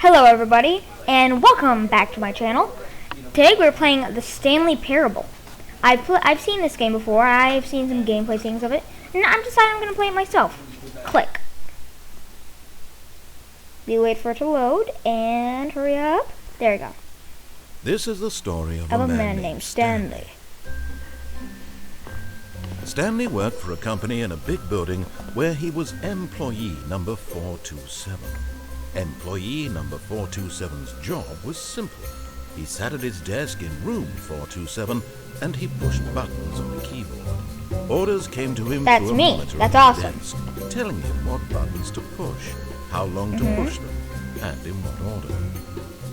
Hello everybody, and welcome back to my channel. Today we're playing the Stanley Parable. I've seen this game before, I've seen some gameplay things of it, and I'm deciding I'm going to play it myself. Click. We wait for it to load, and hurry up. There we go. This is the story of a man named Stanley. Stanley worked for a company in a big building where he was employee number 427. Employee number 427's job was simple. He sat at his desk in room 427 and he pushed buttons on the keyboard. Orders came to him through a monitor That's on his awesome. desk, telling him what buttons to push, how long to push them, and in what order.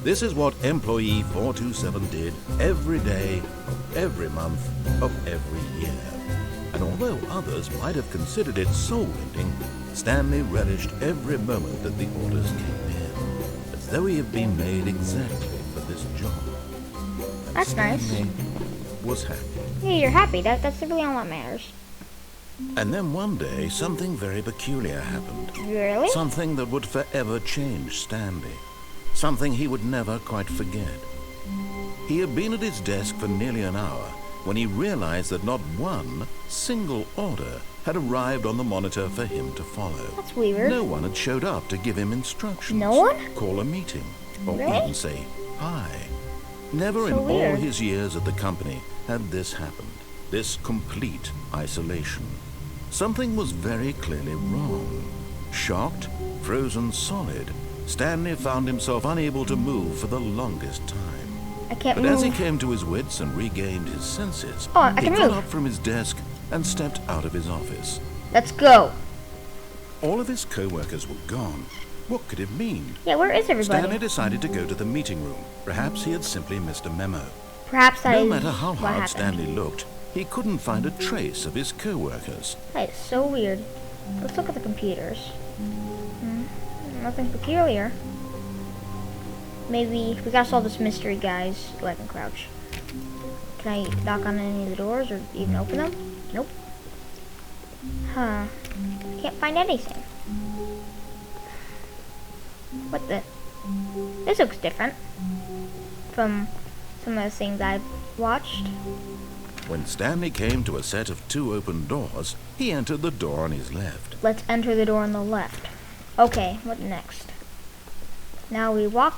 This is what employee 427 did every day of every month of every year. And although others might have considered it soul-ending, Stanley relished every moment that the orders came in, as though he had been made exactly for this job. And That's nice. Stanley was happy. Yeah, you're happy. That's really all that matters. And then one day, something very peculiar happened. Really? Something that would forever change Stanley. Something he would never quite forget. He had been at his desk for nearly an hour when he realized that not one single order had arrived on the monitor for him to follow. That's weird. No one had showed up to give him instructions. No one? Call a meeting. Or Really? even say hi. Never in So all weird. his years at the company had this happened. This complete isolation. Something was very clearly wrong. Shocked, frozen solid, Stanley found himself unable to move for the longest time. I can't But move. as he came to his wits and regained his senses, Oh, I he can got move. up from his desk and stepped out of his office. Let's go. All of his co-workers were gone. What could it mean? Yeah, where is everybody? Stanley decided to go to the meeting room. Perhaps he had simply missed a memo. Perhaps that No is matter how what hard happened. Stanley looked, he couldn't find a trace of his co-workers. That is so weird. Let's look at the computers. Nothing peculiar. Maybe we gotta solve this mystery, guys. Go ahead and crouch. Can I knock on any of the doors or even open them? Nope. Huh. Can't find anything. What the? This looks different from some of the things I've watched. When Stanley came to a set of two open doors, he entered the door on his left. Let's enter the door on the left. Okay, what next? Now we walk.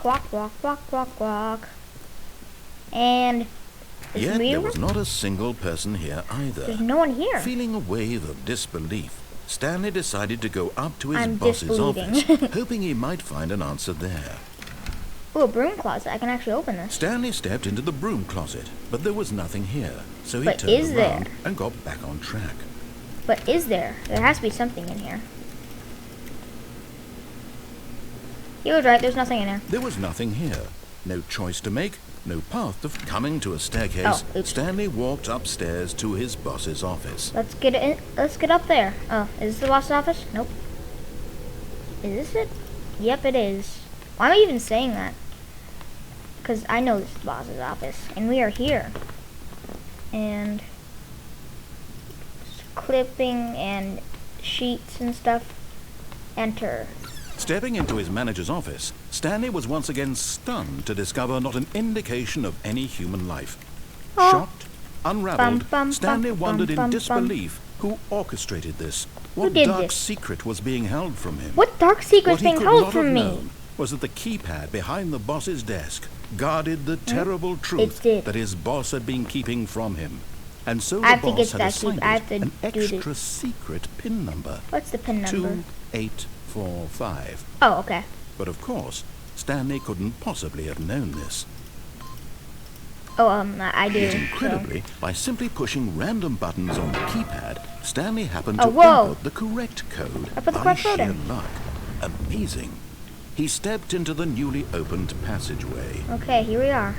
And is Yet me there over? was not a single person here either. There's no one here. Feeling a wave of disbelief, Stanley decided to go up to his I'm boss's disbelieving. office, hoping he might find an answer there. Ooh, a broom closet. I can actually open this. Stanley stepped into the broom closet, but there was nothing here, so he But turned is around there? and got back on track. But is there? There has to be something in here. He was right. There's nothing in there. There was nothing here. No choice to make, no path of coming to a staircase. Oh, oops. Stanley walked upstairs to his boss's office. Let's get in. Let's get up there. Oh, is this the boss's office? Nope. Is this it? Yep, it is. Why am I even saying that? Because I know this is the boss's office, and we are here. And clipping and sheets and stuff. Enter. Stepping into his manager's office, Stanley was once again stunned to discover not an indication of any human life. Oh. Shocked, unraveled, Bum, bum, Stanley bum, wondered bum, in bum, disbelief who orchestrated this. What did dark this? secret was being held from him? What dark secret's What he being could held not from have me? known was that the keypad behind the boss's desk guarded the terrible truth did. that his boss had been keeping from him. And so I the have to boss get had that assigned I have to it an do this. extra secret PIN number. What's the pin number? 2845. Oh, okay. But of course, Stanley couldn't possibly have known this. Oh, I do. Yet so- incredibly, by simply pushing random buttons on the keypad, Stanley happened Oh, to whoa. input the correct code I put the by correct code sheer in. luck. Amazing. He stepped into the newly opened passageway. Okay, here we are.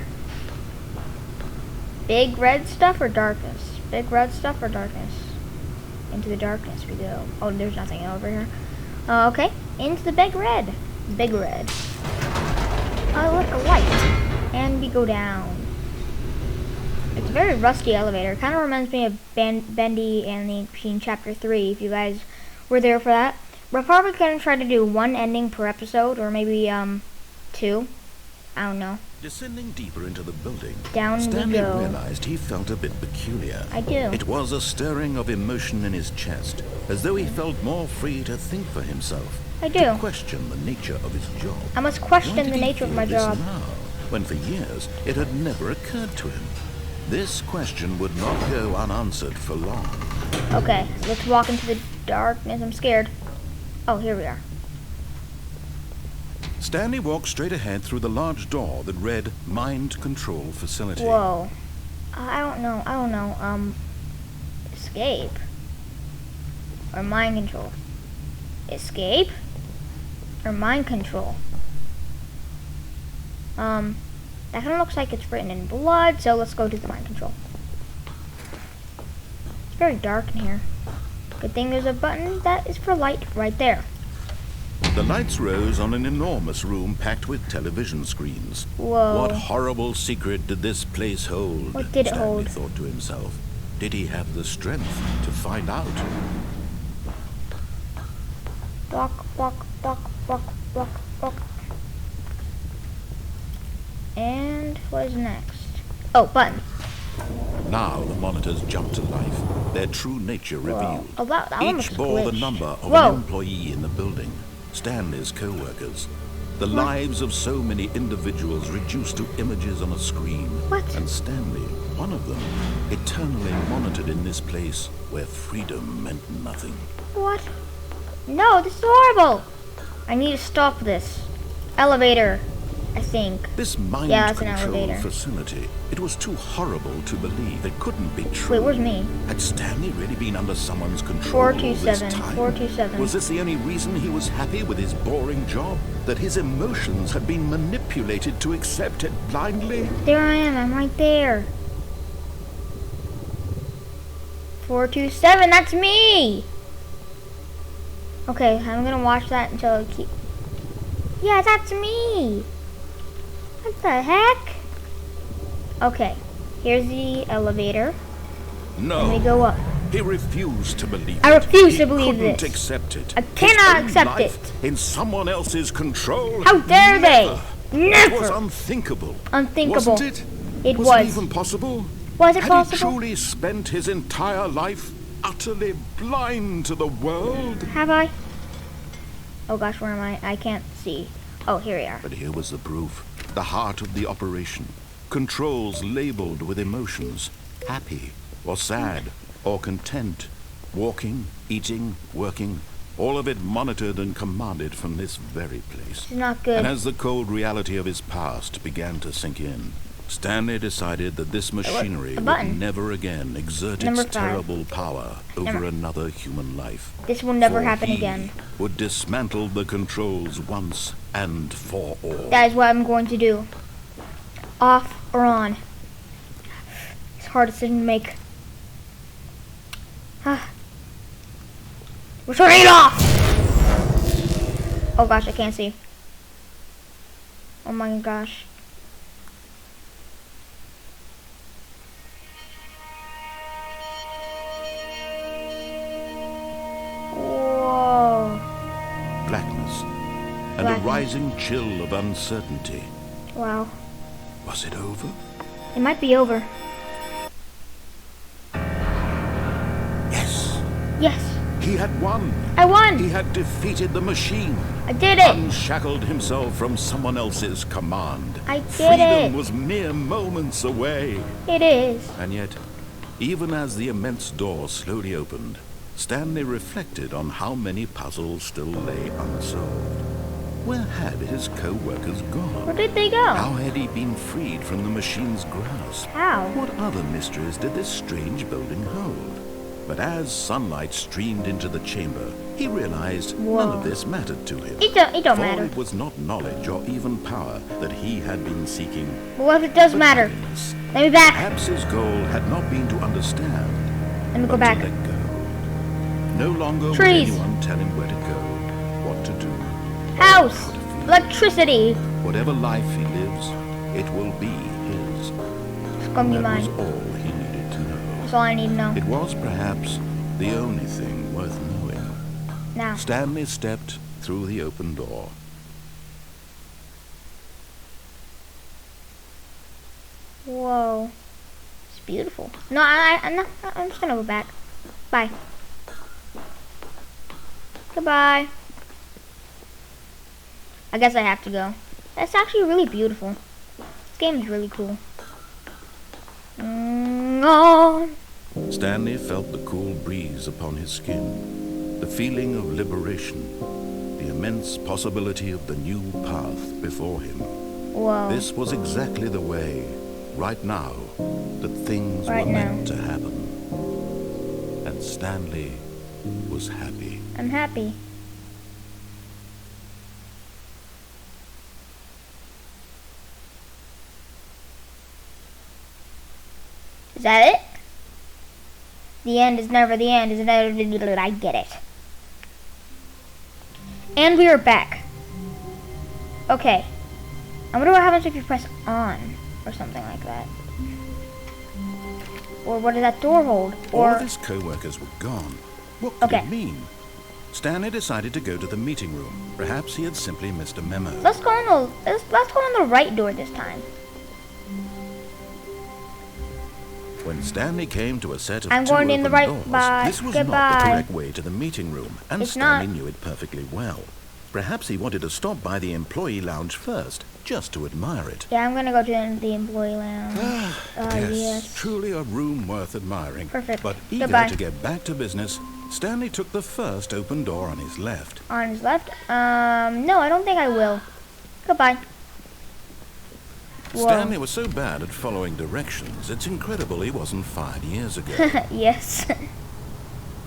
Big red stuff or darkness? Big red stuff or darkness? Into the darkness we go. Oh, there's nothing over here. Okay, into the big red. Big red. Oh, look, a light. And we go down. It's a very rusty elevator. Kind of reminds me of Bendy and the Machine Chapter 3, if you guys were there for that. We're probably going to try to do one ending per episode, or maybe 2. I don't know. Descending deeper into the building, Down we Stanley go. realized he felt a bit peculiar. I do. It was a stirring of emotion in his chest, as though he felt more free to think for himself. I do. To question the nature of his job. I must Why question did the he nature of feel my this job. now, when for years it had never occurred to him? This question would not go unanswered for long. Okay, let's walk into the darkness. I'm scared. Oh, here we are. Stanley walked straight ahead through the large door that read Mind Control Facility. Whoa. I don't know. Escape. Or mind control. Escape? Or mind control? That kind of looks like it's written in blood, so let's go to the mind control. It's very dark in here. Good thing there's a button that is for light right there. The lights rose on an enormous room packed with television screens. Whoa. What horrible secret did this place hold? What did it Stanley hold? thought to himself. Did he have the strength to find out? Walk, walk, walk, walk, walk, walk. And what is next? Oh, button. Now the monitors jumped to life, their true nature revealed. Oh, that one looks Each bore the glitched. number of Whoa. an employee in the building, Stanley's co-workers. The lives of so many individuals reduced to images on a screen. What? And Stanley, one of them, eternally monitored in this place where freedom meant nothing. What? No, this is horrible. I need to stop this. Elevator, I think. This mind Yeah, it's an control elevator. facility, it was too horrible to believe. It couldn't be true. Wait, where's me? Had Stanley really been under someone's control all this 427, time? 427. Was this the only reason he was happy with his boring job? That his emotions had been manipulated to accept it blindly? There I am. I'm right there. 427. That's me. Okay, I'm gonna watch that until it keep. Yeah, that's me. What the heck? Okay, here's the elevator. No. And we go up. He refused to believe it. I refuse to He believe couldn't this. accept it. I His cannot own accept life it. in someone else's control. How dare they? It was Never. unthinkable. Unthinkable. Wasn't it? It was. was. It even possible? Was it Had possible? he truly spent his entire life utterly blind to the world? Have I? Oh gosh, where am I? I can't see. Oh, here we are. But here was the proof. The heart of the operation. Controls labeled with emotions. Happy or sad or content. Walking, eating, working. All of it monitored and commanded from this very place. It's not good. And as the cold reality of his past began to sink in, Stanley decided that this machinery a would button. never again exert Number its 5. terrible power over another human life. This will never For happen he again. would dismantle the controls once and for all. That is what I'm going to do. Off or on. It's a hard decision to make. We're turning it off! Oh gosh, I can't see. Oh my gosh. Whoa. Blackness and a Blackness. rising chill of uncertainty. Wow. Was it over? It might be over. Yes. Yes. He had won. I won. He had defeated the machine. I did it. Unshackled himself from someone else's command. I did Freedom it. was mere moments away. It is. And yet, even as the immense door slowly opened, Stanley reflected on how many puzzles still lay unsolved. Where had his co-workers gone? Where did they go? How had he been freed from the machine's grasp? How? What other mysteries did this strange building hold? But as sunlight streamed into the chamber, he realized none Whoa. of this mattered to him. It don't For matter. it was not knowledge or even power that he had been seeking. But what if it does but matter? happiness. Let me back. Perhaps his goal had not been to understand, Let me go but back. to let go. No longer Trees. would anyone tell him where to go, what to do, House. how to feel. Electricity. Whatever life he lives, it will be his. It's gonna be That mine. was all he needed to know. That's all I need to know. It was perhaps the only thing worth knowing. Now. Stanley stepped through the open door. Whoa. It's beautiful. No, I'm just gonna go back. Bye. Goodbye. I guess I have to go. That's actually really beautiful. This game is really cool. No. Stanley felt the cool breeze upon his skin, the feeling of liberation, the immense possibility of the new path before him. Whoa. This was exactly the way, right now, that things were meant to happen. And Stanley was happy. I'm happy. Is that it? The end is never the end. Is it? I get it. And we are back. Okay. I wonder what happens if you press on or something like that. Or what does that door hold? Or all of his co-workers were gone. What could it mean? Stanley decided to go to the meeting room. Perhaps he had simply missed a memo. Let's go on the right door this time. When Stanley came to a set of I'm two going in the right. doors, Bye. this was Goodbye. not the correct way to the meeting room, and It's Stanley not. knew it perfectly well. Perhaps he wanted to stop by the employee lounge first, just to admire it. Yeah, I'm gonna go to the employee lounge. Yes. Truly a room worth admiring. Perfect. But eager Goodbye. to get back to business, Stanley took the first open door on his left. On his left? No, I don't think I will. Goodbye. Whoa. Stanley was so bad at following directions, it's incredible he wasn't fired years ago. Yes.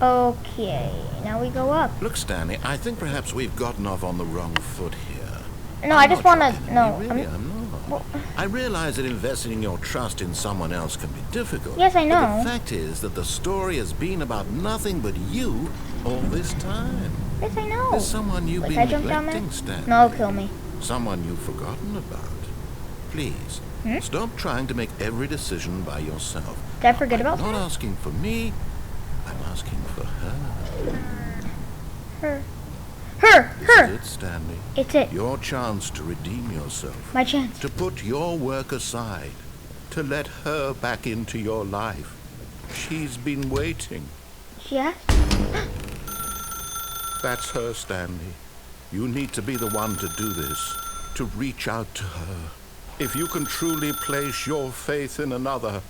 Okay, now we go up. Look, Stanley, I think perhaps we've gotten off on the wrong foot here. No, I just want to. No. Really, I'm not. Well, I realize that investing your trust in someone else can be difficult. Yes, I know. But the fact is that the story has been about nothing but you all this time. yes, I know. There's someone you've Like, been I jumped down there? neglecting, Stanley. No, kill me. Someone you've forgotten about. Please, stop trying to make every decision by yourself. Did I forget I'm about not that? asking for me, I'm asking for her. Her. This is it, Stanley. It's it. Your chance to redeem yourself. My chance. To put your work aside. To let her back into your life. She's been waiting. Yes. That's her, Stanley. You need to be the one to do this. To reach out to her. If you can truly place your faith in another,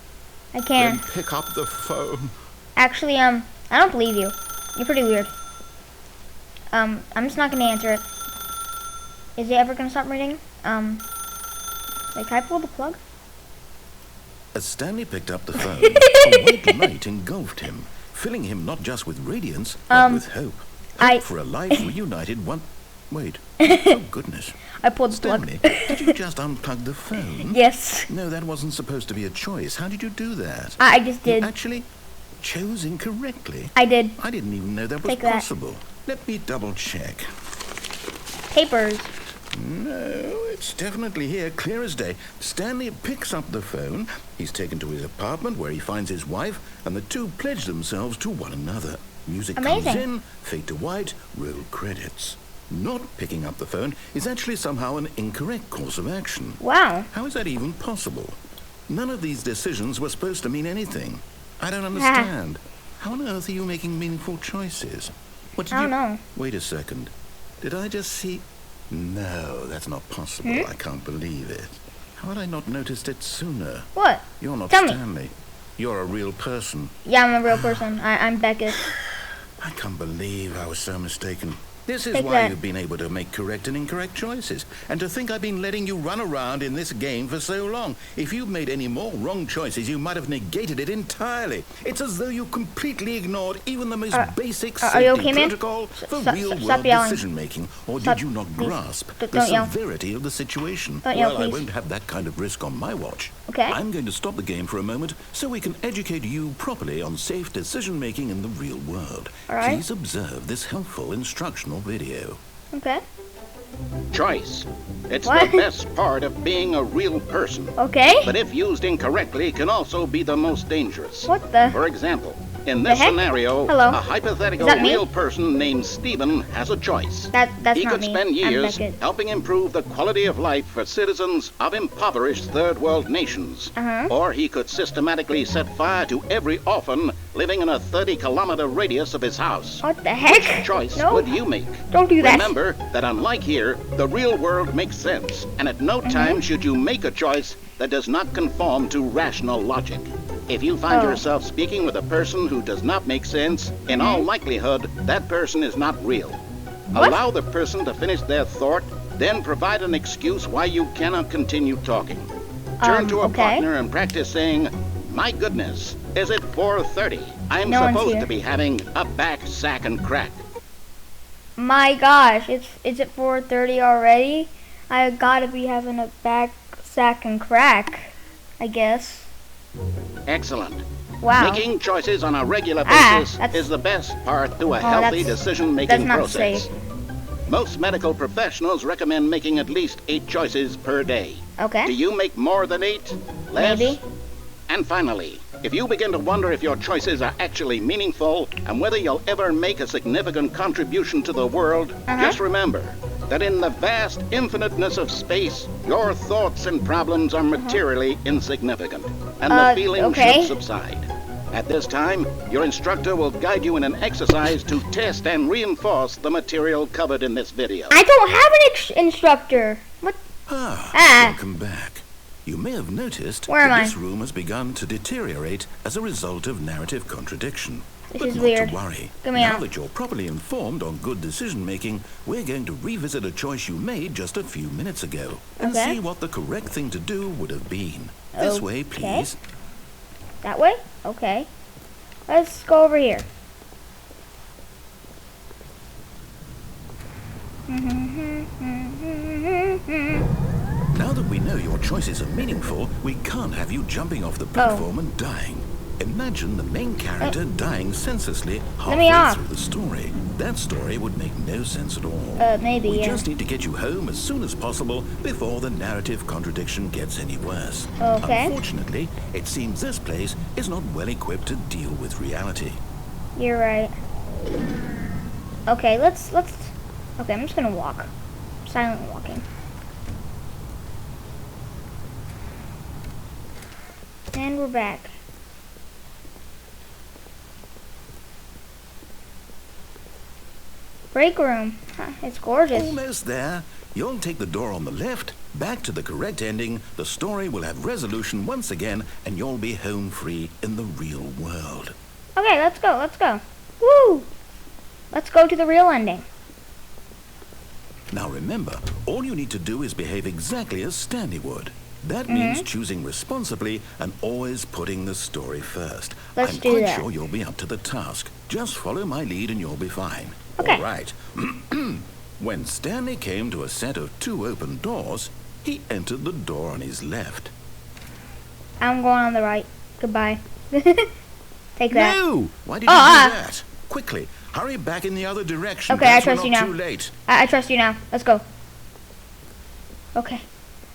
I can. then pick up the phone. Actually, I don't believe you. You're pretty weird. I'm just not gonna answer it. Is it ever gonna stop reading? Like, can I pull the plug? As Stanley picked up the phone, a white light engulfed him, filling him not just with radiance, but with hope. Hope for a life reunited one... Wait. Oh, goodness. I pulled the plug. Stanley, did you just unplug the phone? Yes. No, that wasn't supposed to be a choice. How did you do that? I just did. You actually chose incorrectly. I did. I didn't even know that was Take that. possible. Let me double check. Papers. No, it's definitely here, clear as day. Stanley picks up the phone. He's taken to his apartment where he finds his wife, and the two pledge themselves to one another. Music Amazing. comes in, fade to white, roll credits. Not picking up the phone is actually somehow an incorrect course of action. Wow. How is that even possible? None of these decisions were supposed to mean anything. I don't understand. How on earth are you making meaningful choices? What did I don't know. Wait a second. Did I just see... No, that's not possible. I can't believe it. How had I not noticed it sooner? What? You're not Tell me. Stanley. You're a real person. Yeah, I'm a real person. I'm Beckett. I can't believe I was so mistaken. This is Take why that. you've been able to make correct and incorrect choices. And to think I've been letting you run around in this game for so long. If you'd made any more wrong choices, you might have negated it entirely. It's as though you completely ignored even the most basic are you safety okay, man? protocol for Stop real-world yelling. decision-making. Or Stop, did you not please. grasp Don't the yell. severity of the situation? Don't yell, Well, I please. won't have that kind of risk on my watch. Okay. I'm going to stop the game for a moment so we can educate you properly on safe decision-making in the real world. All right. Please observe this helpful instructional video. Okay. Choice. It's What? the best part of being a real person. Okay. But if used incorrectly, can also be the most dangerous. What the? For example, In The this heck? scenario, Hello. a hypothetical Is that me? real person named Stephen has a choice. That's He not could me. spend I'm years Beckett. helping improve the quality of life for citizens of impoverished third world nations. Uh-huh. Or he could systematically set fire to every orphan living in a 30-kilometer radius of his house. What the heck? Which choice No. would you make? Don't do that. Remember that unlike here, the real world makes sense, and at no time should you make a choice that does not conform to rational logic. If you find Oh. yourself speaking with a person who does not make sense, in all likelihood, that person is not real. What? Allow the person to finish their thought, then provide an excuse why you cannot continue talking. Turn to a okay. partner and practice saying, "My goodness, is it 4:30? I'm No one's supposed here. to be having a back sack and crack." My gosh, is it 4:30 already? I gotta be having a back sack and crack, I guess. Excellent. Wow. Making choices on a regular Ah, basis that's- is the best part to a Oh, healthy that's decision-making not process. safe. Most medical professionals recommend making at least 8 choices per day. Do Okay. you make more than 8? Less? Maybe. And finally, if you begin to wonder if your choices are actually meaningful and whether you'll ever make a significant contribution to the world, just remember that in the vast infiniteness of space, your thoughts and problems are materially insignificant, and the feeling okay. should subside. At this time, your instructor will guide you in an exercise to test and reinforce the material covered in this video. I don't have an instructor. What? Ah. Welcome back. You may have noticed Where am that I? this room has begun to deteriorate as a result of narrative contradiction. This But is not weird. to worry. Get me Now out. that you're properly informed on good decision making, we're going to revisit a choice you made just a few minutes ago and Okay. see what the correct thing to do would have been. This way, Okay. please. That way? Okay. Let's go over here. Now that we know your choices are meaningful, we can't have you jumping off the platform and dying. Imagine the main character dying senselessly halfway off. through the story. That story would make no sense at all. Maybe, We yeah. just need to get you home as soon as possible before the narrative contradiction gets any worse. Okay. Unfortunately, it seems this place is not well equipped to deal with reality. You're right. Okay, let's. Okay, I'm just gonna walk. Silent walking. And we're back. Break room. Huh, it's gorgeous. Almost there. You'll take the door on the left, back to the correct ending, the story will have resolution once again, and you'll be home free in the real world. Okay, let's go. Let's go. Woo! Let's go to the real ending. Now remember, all you need to do is behave exactly as Stanley would. That means choosing responsibly and always putting the story first. Let's I'm do quite that. sure you'll be up to the task. Just follow my lead and you'll be fine. Okay. All right. When Stanley came to a set of 2 open doors, he entered the door on his left. I'm going on the right. Goodbye. Take that. No! Why did you do that? Quickly, hurry back in the other direction. Okay, I Perhaps we're trust you not now. Too late. I trust you now. Let's go. Okay.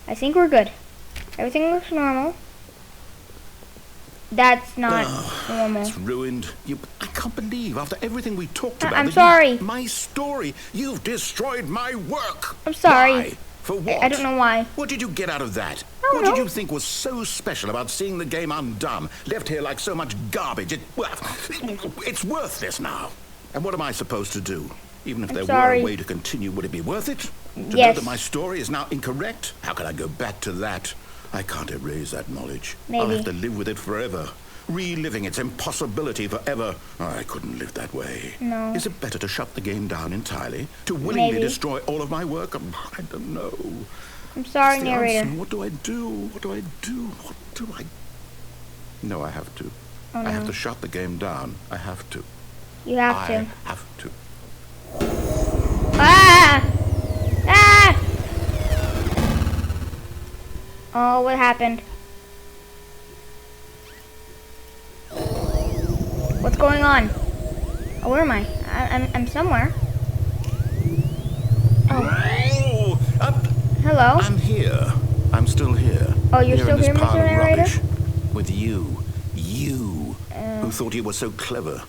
I think we're good. Everything looks normal. That's not normal. It's ruined. I can't believe after everything we talked about. I'm that sorry. My story. You've destroyed my work. I'm sorry. Why? For what? I don't know why. What did you get out of that? don't What know. did you think was so special about seeing the game undone, left here like so much garbage? It's worthless now. And what am I supposed to do? Even if there were sorry. a way to continue, would it be worth it? To know Yes. that my story is now incorrect? How can I go back to that? I can't erase that knowledge. I'll Maybe. have to live with it forever. Reliving its impossibility forever. I couldn't live that way. No. Is it better to shut the game down entirely? To willingly Maybe. destroy all of my work? I don't know. I'm sorry, It's the narrator. answer. What do I do? What do I do? What do I... No, I have to. Oh, I have no. to shut the game down. I have to. You have I to. have to. Ah! Ah! Oh, what happened? What's going on? Oh, where am I? I'm somewhere. Oh, hello. I'm here. I'm still here. Oh, you're still in this here, pile Mr. of Narrator? rubbish. With you. You. Who You thought you were so clever.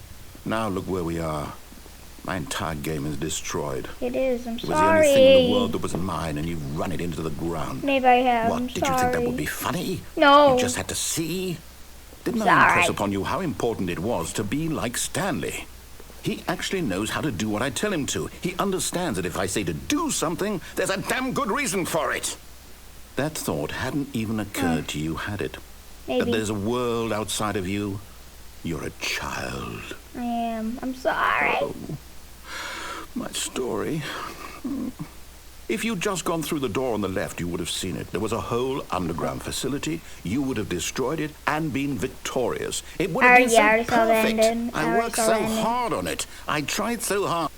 Now look where we are. My entire game is destroyed. It is. I'm It was the only thing in the sorry. world that was mine, and you've run it into the ground. Maybe I have. What, I'm did you think that sorry. would be funny? No. You just had to see? Didn't I Sorry. impress upon you how important it was to be like Stanley? He actually knows how to do what I tell him to. He understands that if I say to do something, there's a damn good reason for it. That thought hadn't even occurred to you, had it? That Maybe. there's a world outside of you? You're a child. I am. I'm sorry. Oh, my story. If you'd just gone through the door on the left, you would have seen it. There was a whole underground facility. You would have destroyed it and been victorious. It would have been so I already saw the perfect. ending. I already worked saw so the ending. hard on it. I tried so hard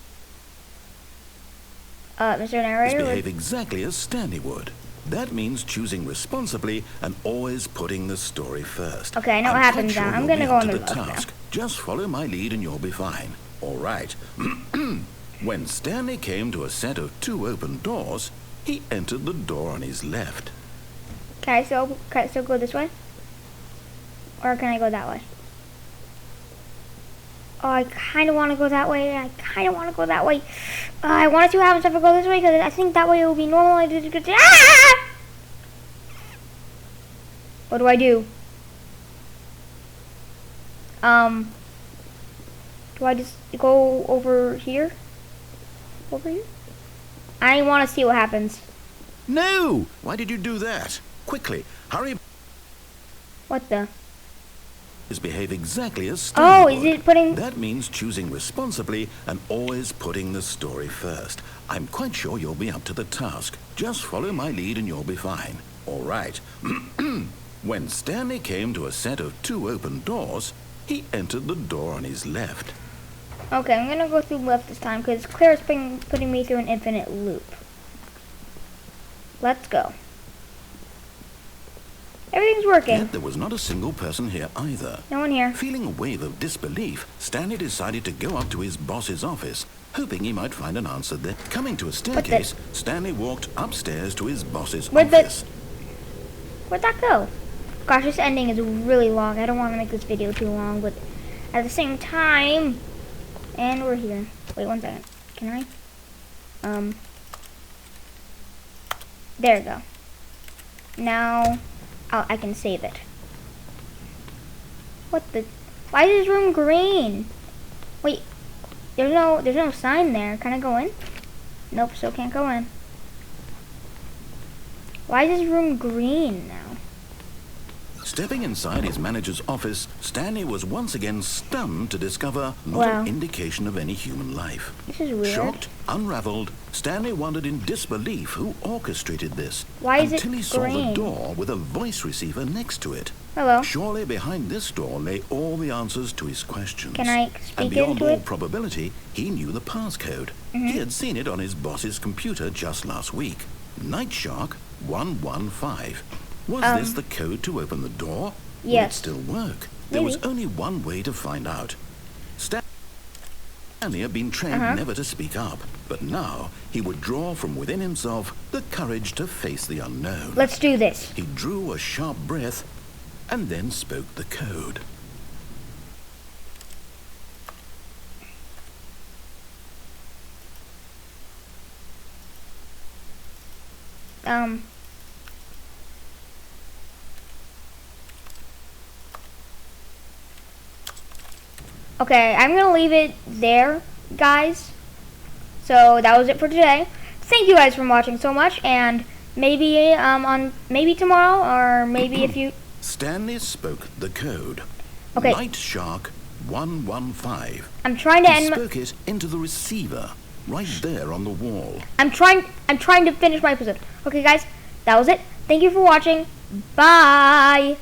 Mr. to Narrator. behave exactly as Stanley would. That means choosing responsibly and always putting the story first. Okay, I know I'm what quite happens sure now. I'm you'll gonna be go up on to the the left now. task. Just follow my lead and you'll be fine. All right. When Stanley came to a set of 2 open doors, he entered the door on his left. Can I still go this way? Or can I go that way? Oh, I kind of want to go that way. I kind of want to go that way. I want to see what happens if I go this way, because I think that way it will be normal. Ah! What do I do? Do I just go over here? Over here? I want to see what happens. No! Why did you do that? Quickly, hurry. What the? Behave exactly as Stanley Oh, would. is it putting... That means choosing responsibly and always putting the story first. I'm quite sure you'll be up to the task. Just follow my lead and you'll be fine. All right. When Stanley came to a set of 2 open doors, he entered the door on his left. Okay, I'm gonna go through left this time because Claire's been putting me through an infinite loop. Let's go. Everything's working. Yet there was not a single person here either. No one here. Feeling a wave of disbelief, Stanley decided to go up to his boss's office, hoping he might find an answer there. Coming to a staircase, Stanley walked upstairs to his boss's office. Where'd that go? Gosh, this ending is really long. I don't want to make this video too long, but at the same time... And we're here. Wait 1 second. Can I? There we go. Now... I can save it. What the? Why is this room green? Wait, there's no sign there. Can I go in? Nope, still can't go in. Why is this room green now? Stepping inside his manager's office, Stanley was once again stunned to discover not an indication of any human life. This is weird. Shocked, unraveled, Stanley wondered in disbelief who orchestrated this. Why is it until he saw green? the door with a voice receiver next to it. Hello. Surely behind this door lay all the answers to his questions. Can I And speak beyond into all it? probability, he knew the passcode. He had seen it on his boss's computer just last week. Night Shark 115. Was this the code to open the door? Would it Yes. still work? There was Maybe. only one way to find out. Stanley had been trained never to speak up, but now he would draw from within himself the courage to face the unknown. Let's do this. He drew a sharp breath and then spoke the code. Okay, I'm gonna leave it there, guys. So that was it for today. Thank you guys for watching so much, and maybe maybe tomorrow, or maybe if you... Stanley spoke the code. Okay. Night Shark 115. I'm trying to He end my... spoke it into the receiver, right there on the wall. I'm trying to finish my episode. Okay, guys, that was it. Thank you for watching. Bye.